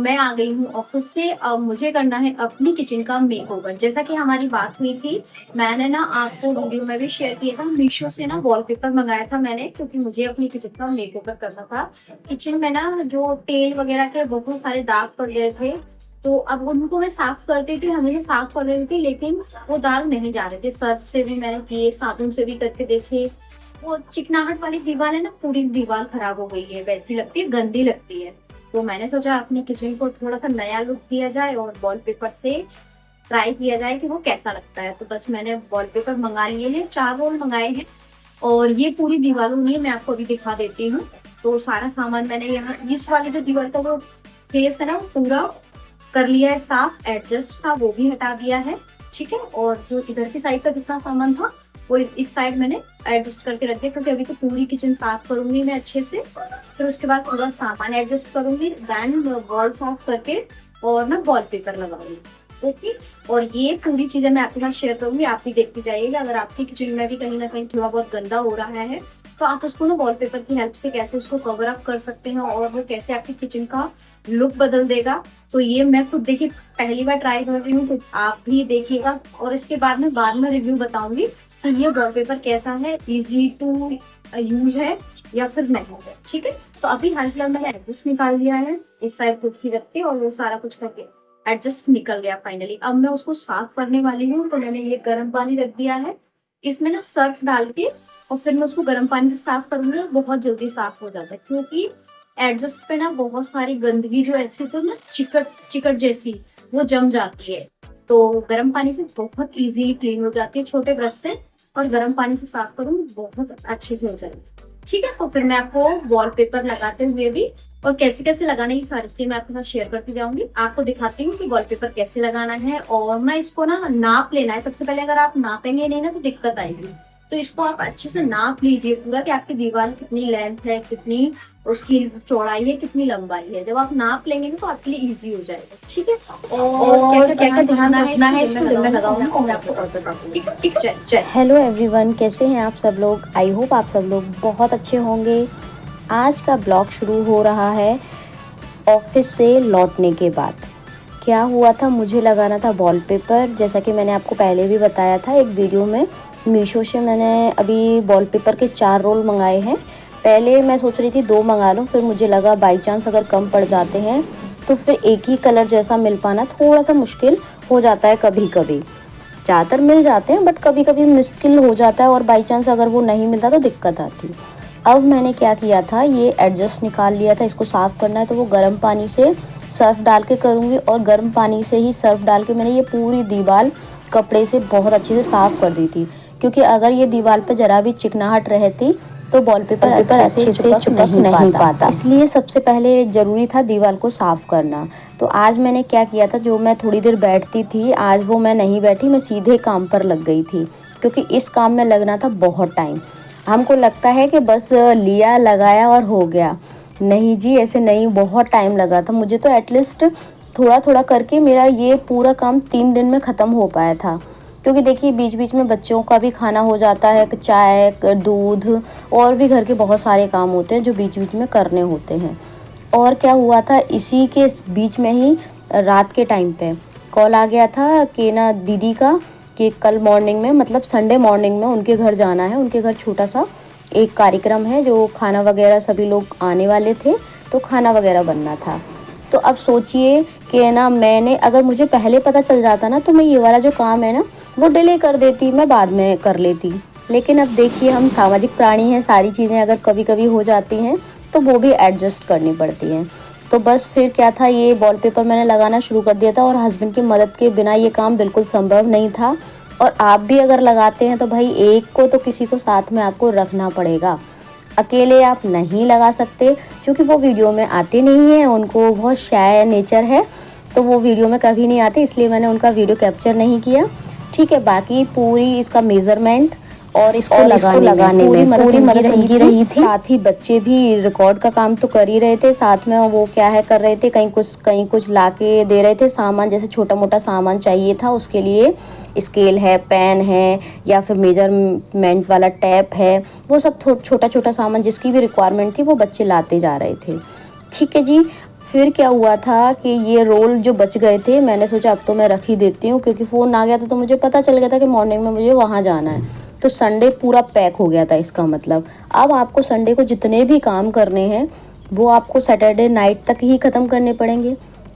मैं आ गई हूँ ऑफिस से। अब मुझे करना है अपनी किचन का मेकओवर। जैसा कि हमारी बात हुई थी, मैंने ना आपको वीडियो में भी शेयर किया था, मीशो से ना वॉलपेपर मंगाया था मैंने, क्योंकि मुझे अपनी किचन का मेकओवर करना था। किचन में ना जो तेल वगैरह के बहुत सारे दाग पड़ गए थे, तो अब उनको मैं साफ करती थी, हमेशा साफ कर देती थी, लेकिन वो दाग नहीं जा रहे थे। सर्फ से भी मैंने किए, साबुन से भी करके देखे, वो चिकनाहट वाली दीवार है ना, पूरी दीवार खराब हो गई है, वैसी लगती है, गंदी लगती है। तो मैंने सोचा अपनी किचन को थोड़ा सा नया लुक दिया जाए और वॉलपेपर से ट्राई किया जाए कि वो कैसा लगता है। तो बस मैंने वॉलपेपर मंगा लिए हैं, 4 रोल मंगाए हैं और ये पूरी दीवार हुई है। मैं आपको अभी दिखा देती हूँ। तो सारा सामान मैंने यहाँ इस वाली जो दीवार का वो फेस है ना, वो पूरा कर लिया है साफ। एडजस्ट था वो भी हटा दिया है, ठीक है। और जो इधर की साइड का जितना सामान था वो इस साइड मैंने एडजस्ट करके रख दिया, क्योंकि अभी तो पूरी किचन साफ करूंगी मैं अच्छे से। फिर उसके बाद पूरा सामान एडजस्ट करूंगी, देन वॉल साफ करके और ना वॉलपेपर लगाऊंगी। ओके, और ये पूरी चीजें मैं आपके साथ शेयर करूंगी, आप भी देखते जाइएगा। अगर आपकी किचन में भी कहीं ना कहीं थोड़ा बहुत गंदा हो रहा है, तो आप उसको ना वॉलपेपर की हेल्प से कैसे उसको कवर अप कर सकते हैं और वो कैसे आपकी किचन का लुक बदल देगा। तो ये मैं खुद देखिए पहली बार ट्राई कर रही हूँ, तो आप भी देखिएगा और इसके बाद में रिव्यू बताऊंगी कि ये वॉलपेपर कैसा है, इजी टू यूज है या फिर नहीं है, ठीक है। तो अभी हाल फिलहाल मैंने एडजस्ट निकाल लिया है, इस साइड कुर्सी रख के और वो सारा कुछ करके एडजस्ट निकल गया फाइनली। अब मैं उसको साफ करने वाली हूँ। तो मैंने ये गर्म पानी रख दिया है, इसमें ना सर्फ डाल के और फिर मैं उसको गर्म पानी से साफ करूंगी। बहुत जल्दी साफ हो जाता है, क्योंकि एडजस्ट पे ना बहुत सारी गंदगी जो ऐसी तो ना चिकट चिकट जैसी वो जम जाती है। तो गर्म पानी से बहुत इजीली क्लीन हो जाती है, छोटे ब्रश से और गर्म पानी से साफ करूंगी, बहुत अच्छे से हो जाएगी, ठीक है। तो फिर मैं आपको वॉलपेपर लगाते हुए भी और कैसे कैसे लगाने की सारी चीजें मैं आपके साथ शेयर करती जाऊंगी। आपको दिखाती हूँ कि वॉलपेपर कैसे लगाना है और ना इसको ना नाप लेना है सबसे पहले। अगर आप नापेंगे नहीं ना तो दिक्कत आएगी। तो इसको आप अच्छे से नाप लीजिए पूरा कि आपकी दीवार कितनी लेंथ है, कितनी उसकी चौड़ाई है, कितनी लंबाई है। जब आप नाप लेंगे ना तो आपके लिए इजी हो जाएगा, ठीक है। और क्या क्या ध्यान रखना है इसको जब मैं लगाऊंगी और मैं आपको और बताऊंगी, ठीक है, ठीक है। चल हेलो एवरीवन, कैसे हैं आप सब लोग। आई होप आप सब लोग बहुत अच्छे होंगे। आज का ब्लॉग शुरू हो रहा है ऑफिस से लौटने के बाद। क्या हुआ था, मुझे लगाना था वॉलपेपर। जैसा कि मैंने आपको पहले भी बताया था एक वीडियो में, मीशो से मैंने अभी वॉलपेपर के 4 रोल मंगाए हैं। पहले मैं सोच रही थी 2 मंगा लूँ, फिर मुझे लगा बाई चांस अगर कम पड़ जाते हैं तो फिर एक ही कलर जैसा मिल पाना थोड़ा सा मुश्किल हो जाता है। कभी कभी ज़्यादातर मिल जाते हैं बट कभी कभी मुश्किल हो जाता है, और बाई चांस अगर वो नहीं मिलता तो दिक्कत आती। अब मैंने क्या किया था, ये एडजस्ट निकाल लिया था। इसको साफ़ करना है तो वो गर्म पानी से सर्फ़ डाल के करूँगी, और गर्म पानी से ही सर्फ़ डाल के मैंने ये पूरी दीवार कपड़े से बहुत अच्छे से साफ़ कर दी थी। क्योंकि अगर ये दीवार पर ज़रा भी चिकनाहट रहती तो वॉलपेपर अच्छे से चिपक नहीं पाता। इसलिए सबसे पहले ज़रूरी था दीवार को साफ़ करना। तो आज मैंने क्या किया था, जो मैं थोड़ी देर बैठती थी, आज वो मैं नहीं बैठी, मैं सीधे काम पर लग गई थी। क्योंकि इस काम में लगना था बहुत टाइम। हमको लगता है कि बस लिया लगाया और हो गया, नहीं जी, ऐसे नहीं, बहुत टाइम लगा था मुझे। तो एटलीस्ट थोड़ा थोड़ा करके मेरा ये पूरा काम 3 दिन में ख़त्म हो पाया था। क्योंकि देखिए बीच बीच में बच्चों का भी खाना हो जाता है, चाय, दूध और भी घर के बहुत सारे काम होते हैं जो बीच बीच में करने होते हैं। और क्या हुआ था, इसी के बीच में ही रात के टाइम पे कॉल आ गया था कि ना दीदी का, कि कल मॉर्निंग में, मतलब संडे मॉर्निंग में उनके घर जाना है। उनके घर छोटा सा एक कार्यक्रम है, जो खाना वगैरह सभी लोग आने वाले थे, तो खाना वगैरह बनना था। तो अब सोचिए कि ना मैंने, अगर मुझे पहले पता चल जाता ना तो मैं ये वाला जो काम है ना वो डिले कर देती, मैं बाद में कर लेती। लेकिन अब देखिए हम सामाजिक प्राणी हैं, सारी चीज़ें अगर कभी कभी हो जाती हैं तो वो भी एडजस्ट करनी पड़ती हैं। तो बस फिर क्या था, ये वॉलपेपर मैंने लगाना शुरू कर दिया था, और हस्बैंड की मदद के बिना ये काम बिल्कुल संभव नहीं था। और आप भी अगर लगाते हैं तो भाई एक को तो किसी को साथ में आपको रखना पड़ेगा, अकेले आप नहीं लगा सकते। क्योंकि वो वीडियो में आते नहीं हैं, उनको बहुत शाय नेचर है, तो वो वीडियो में कभी नहीं आते, इसलिए मैंने उनका वीडियो कैप्चर नहीं किया, ठीक है। बाकी पूरी इसका मेज़रमेंट और इसको लगाने में पूरी मदद उनकी रही थी। साथ ही बच्चे भी रिकॉर्ड का काम तो कर ही रहे थे, साथ में वो क्या है कर रहे थे, कहीं कुछ ला के दे रहे थे सामान, जैसे छोटा मोटा सामान चाहिए था उसके लिए, स्केल है, पेन है, या फिर मेजरमेंट वाला टेप है, वो सब छोटा छोटा सामान जिसकी भी रिक्वायरमेंट थी वो बच्चे लाते जा रहे थे, ठीक है जी। फिर क्या हुआ था कि ये रोल जो बच गए थे, मैंने सोचा अब तो मैं रख ही देती हूँ, क्योंकि फ़ोन आ गया था तो मुझे पता चल गया था कि मॉर्निंग में मुझे वहाँ जाना है। तो संडे पूरा पैक हो गया था इसका मतलब। अब आपको संडे को जितने भी काम करने हैं वो आपको सैटरडे नाइट तक ही ख़त्म करने पड़ेंगे,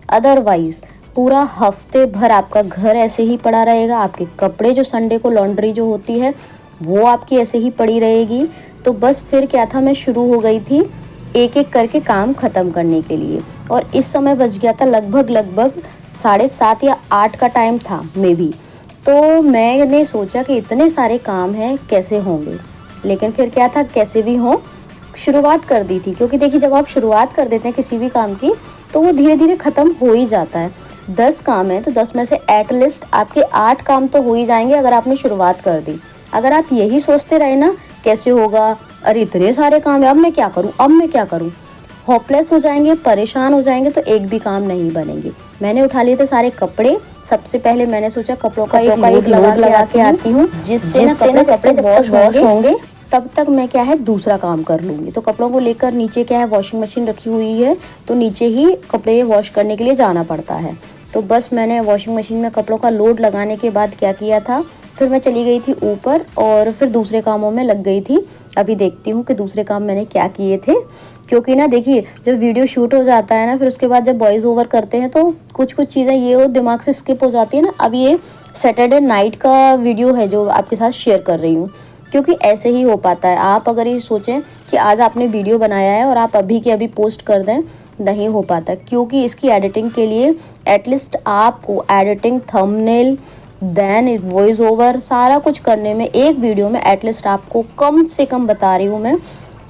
अदरवाइज़ पूरा हफ्ते भर आपका घर ऐसे ही पड़ा रहेगा। आपके कपड़े जो संडे को लॉन्ड्री जो होती है वो आपकी ऐसे ही पड़ी रहेगी। तो बस फिर क्या था, मैं शुरू हो गई थी एक एक करके काम ख़त्म करने के लिए। और इस समय बज गया था लगभग 7:30 या 8 का टाइम था मे बी। तो मैंने सोचा कि इतने सारे काम हैं कैसे होंगे, लेकिन फिर क्या था, कैसे भी हों शुरुआत कर दी थी। क्योंकि देखिए जब आप शुरुआत कर देते हैं किसी भी काम की तो वो धीरे धीरे ख़त्म हो ही जाता है। 10 काम है तो 10 में से एटलीस्ट आपके 8 काम तो हो ही जाएंगे अगर आपने शुरुआत कर दी। अगर आप यही सोचते रहे ना कैसे होगा, अरे इतने सारे काम है, अब मैं क्या करूँ, होपलेस हो जाएंगे, परेशान हो जाएंगे, तो एक भी काम नहीं बनेंगे। मैंने उठा लिए थे सारे कपड़े। सबसे पहले मैंने सोचा कपड़ों का एक लोड लगा के आती हूँ, जिससे ना कपड़े जब तक वॉश होंगे तब तक मैं क्या है दूसरा काम कर लूँगी। तो कपड़ों को लेकर नीचे क्या है वॉशिंग मशीन रखी हुई है, तो नीचे ही कपड़े वॉश करने के लिए जाना पड़ता है। तो बस मैंने वॉशिंग मशीन में कपड़ों का लोड लगाने के बाद क्या किया था, फिर मैं चली गई थी ऊपर और फिर दूसरे कामों में लग गई थी। अभी देखती हूँ कि दूसरे काम मैंने क्या किए थे, क्योंकि ना देखिए जब वीडियो शूट हो जाता है ना, फिर उसके बाद जब वॉइस ओवर करते हैं तो कुछ चीज़ें ये वो दिमाग से स्किप हो जाती है ना। अब ये सैटरडे नाइट का वीडियो है जो आपके साथ शेयर कर रही हूँ, क्योंकि ऐसे ही हो पाता है। आप अगर ये सोचें कि आज आपने वीडियो बनाया है और आप अभी के अभी पोस्ट कर दें, नहीं हो पाता, क्योंकि इसकी एडिटिंग के लिए एटलीस्ट आपको editing, thumbnail, then voice over सारा कुछ करने में एक वीडियो में एटलीस्ट आपको कम से कम बता रही हूँ मैं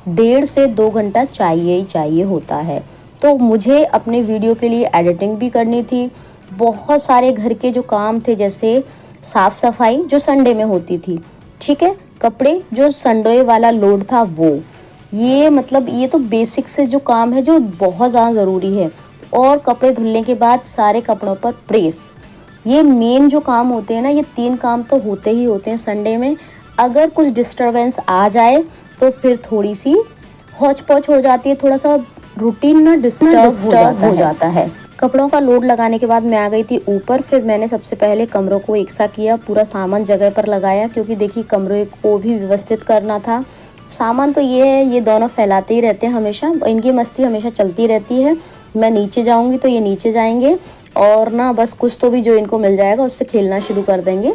1.5 से 2 घंटा चाहिए ही चाहिए होता है। तो मुझे अपने वीडियो के लिए एडिटिंग भी करनी थी, बहुत सारे घर के जो काम थे जैसे साफ़ सफाई जो संडे में होती थी, ठीक है, कपड़े जो संडे वाला लोड था वो, ये मतलब ये तो बेसिक से जो काम है जो बहुत ज़्यादा ज़रूरी है। और कपड़े धुलने के बाद सारे कपड़ों पर प्रेस, ये मेन जो काम होते हैं ना, ये 3 काम तो होते ही होते हैं संडे में। अगर कुछ डिस्टरबेंस आ जाए तो फिर थोड़ी सी हौच पौच हो जाती है, थोड़ा सा रूटीन ना डिस्टर्ब हो जाता है। कपड़ों का लोड लगाने के बाद मैं आ गई थी ऊपर। फिर मैंने सबसे पहले कमरों को एकसा किया, पूरा सामान जगह पर लगाया, क्योंकि देखिए कमरे को भी व्यवस्थित करना था। सामान तो ये है, ये दोनों फैलाते ही रहते हैं हमेशा, इनकी मस्ती हमेशा चलती रहती है। मैं नीचे जाऊंगी तो ये नीचे जाएंगे और ना बस कुछ तो भी जो इनको मिल जाएगा उससे खेलना शुरू कर देंगे।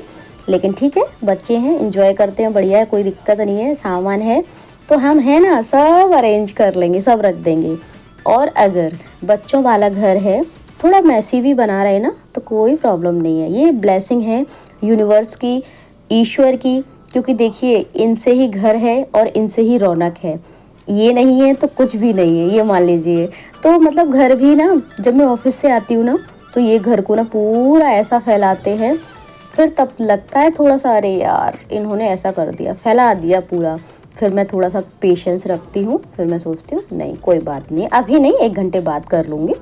लेकिन ठीक है, बच्चे हैं, एंजॉय करते हैं, बढ़िया है, कोई दिक्कत नहीं है। सामान है तो हम है ना सब अरेंज कर लेंगे, सब रख देंगे। और अगर बच्चों वाला घर है, थोड़ा मैसी भी बना रहे ना, तो कोई प्रॉब्लम नहीं है। ये ब्लेसिंग है यूनिवर्स की, ईश्वर की, क्योंकि देखिए इनसे ही घर है और इनसे ही रौनक है। ये नहीं है तो कुछ भी नहीं है, ये मान लीजिए। तो मतलब घर भी ना, जब मैं ऑफिस से आती हूँ ना तो ये घर को ना पूरा ऐसा फैलाते हैं, फिर तब लगता है थोड़ा सा अरे यार इन्होंने ऐसा कर दिया, फैला दिया पूरा। फिर मैं थोड़ा सा पेशेंस रखती हूँ, फिर मैं सोचती हूँ नहीं कोई बात नहीं, अभी नहीं, 1 घंटे बाद कर लूँगी,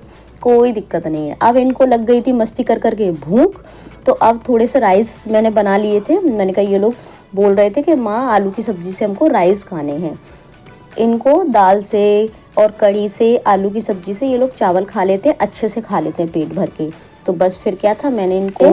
कोई दिक्कत नहीं है। अब इनको लग गई थी मस्ती कर करके भूख, तो अब थोड़े से राइस मैंने बना लिए थे। मैंने कहा ये लोग बोल रहे थे कि माँ आलू की सब्ज़ी से हमको राइस खाने हैं। इनको दाल से और कढ़ी से, आलू की सब्ज़ी से ये लोग चावल खा लेते हैं, अच्छे से खा लेते हैं पेट भर के। तो बस फिर क्या था, मैंने इनको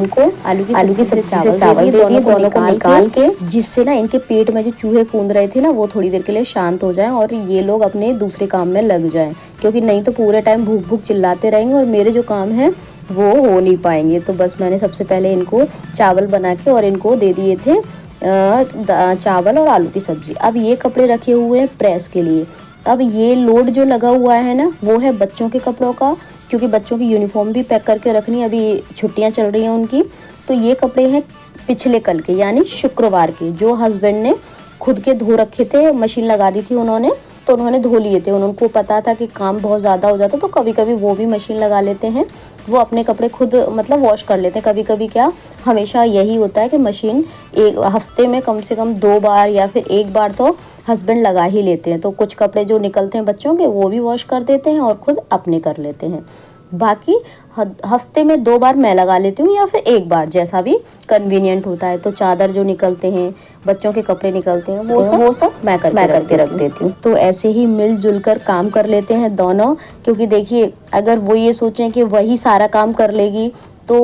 आलू की सब्ज़ी से चावल दे दिए, दोनों को निकाल के, जिससे ना इनके पेट में जो चूहे कूद रहे थे ना वो थोड़ी देर के लिए शांत हो जाएं और ये लोग अपने दूसरे काम में लग जाएं, क्योंकि नहीं तो पूरे टाइम भूख भूख चिल्लाते रहेंगे और मेरे जो काम है वो हो नहीं पाएंगे। तो बस मैंने सबसे पहले इनको चावल बना के और इनको दे दिए थे चावल और आलू की सब्ज़ी। अब ये कपड़े रखे हुए हैं प्रेस के लिए। अब ये लोड जो लगा हुआ है ना वो है बच्चों के कपड़ों का, क्योंकि बच्चों की यूनिफॉर्म भी पैक करके रखनी है, अभी छुट्टियां चल रही हैं उनकी। तो ये कपड़े हैं पिछले कल के, यानी शुक्रवार के, जो हस्बैंड ने खुद के धो रखे थे, मशीन लगा दी थी उन्होंने, तो उन्होंने धो लिए थे। उनको पता था कि काम बहुत ज़्यादा हो जाता, तो कभी कभी वो भी मशीन लगा लेते हैं, वो अपने कपड़े खुद मतलब वॉश कर लेते हैं। कभी कभी क्या, हमेशा यही होता है कि मशीन एक हफ्ते में कम से कम 2 बार या फिर 1 बार तो हस्बैंड लगा ही लेते हैं। तो कुछ कपड़े जो निकलते हैं बच्चों के वो भी वॉश कर देते हैं और खुद अपने कर लेते हैं। बाकी हफ्ते में 2 बार मैं लगा लेती हूँ या फिर 1 बार, जैसा भी कन्वीनियंट होता है। तो चादर जो निकलते हैं, बच्चों के कपड़े निकलते हैं, वो सब मैं करके रख देती हूँ। तो ऐसे ही मिलजुल कर काम कर लेते हैं दोनों, क्योंकि देखिए अगर वो ये सोचें कि वही सारा काम कर लेगी तो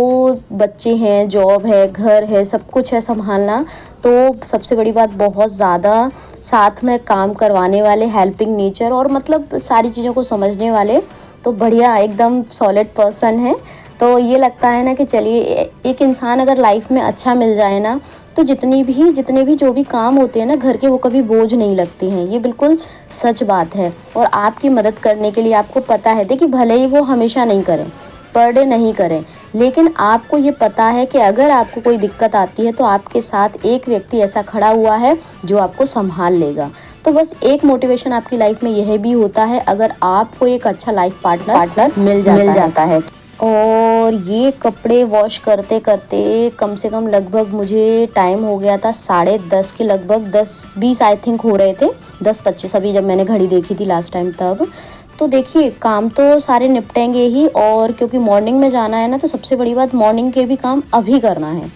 बच्चे हैं, जॉब है, घर है, सब कुछ है संभालना। तो सबसे बड़ी बात, बहुत ज़्यादा साथ में काम करवाने वाले, हेल्पिंग नेचर और मतलब सारी चीज़ों को समझने वाले तो बढ़िया एकदम सॉलिड पर्सन है। तो ये लगता है ना कि चलिए एक इंसान अगर लाइफ में अच्छा मिल जाए ना, तो जितने भी जो भी काम होते हैं ना घर के, वो कभी बोझ नहीं लगते हैं। ये बिल्कुल सच बात है। और आपकी मदद करने के लिए, आपको पता है, देखिए भले ही वो हमेशा नहीं करें, पर डे नहीं करें, लेकिन आपको ये पता है कि अगर आपको कोई दिक्कत आती है तो आपके साथ एक व्यक्ति ऐसा खड़ा हुआ है जो आपको संभाल लेगा। तो बस एक मोटिवेशन आपकी लाइफ में यह भी होता है, अगर आपको एक अच्छा लाइफ पार्टनर मिल जाता है। और ये कपड़े वॉश करते करते कम से कम लगभग मुझे टाइम हो गया था 10:30 के लगभग, 10:20 आई थिंक हो रहे थे, 10:25 अभी जब मैंने घड़ी देखी थी लास्ट टाइम तब। तो देखिए काम तो सारे निपटेंगे ही, और क्योंकि मॉर्निंग में जाना है ना, तो सबसे बड़ी बात मॉर्निंग के भी काम अभी करना है।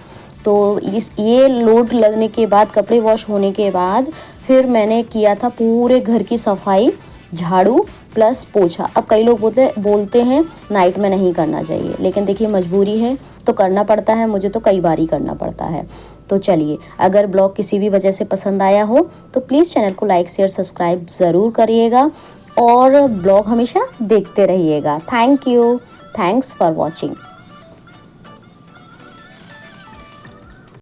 तो ये लोड लगने के बाद, कपड़े वॉश होने के बाद फिर मैंने किया था पूरे घर की सफाई, झाड़ू प्लस पोछा। अब कई लोग बोलते हैं नाइट में नहीं करना चाहिए, लेकिन देखिए मजबूरी है तो करना पड़ता है, मुझे तो कई बार ही करना पड़ता है। तो चलिए, अगर ब्लॉग किसी भी वजह से पसंद आया हो तो प्लीज़ चैनल को लाइक शेयर सब्सक्राइब ज़रूर करिएगा और ब्लॉग हमेशा देखते रहिएगा। Thanks for watching.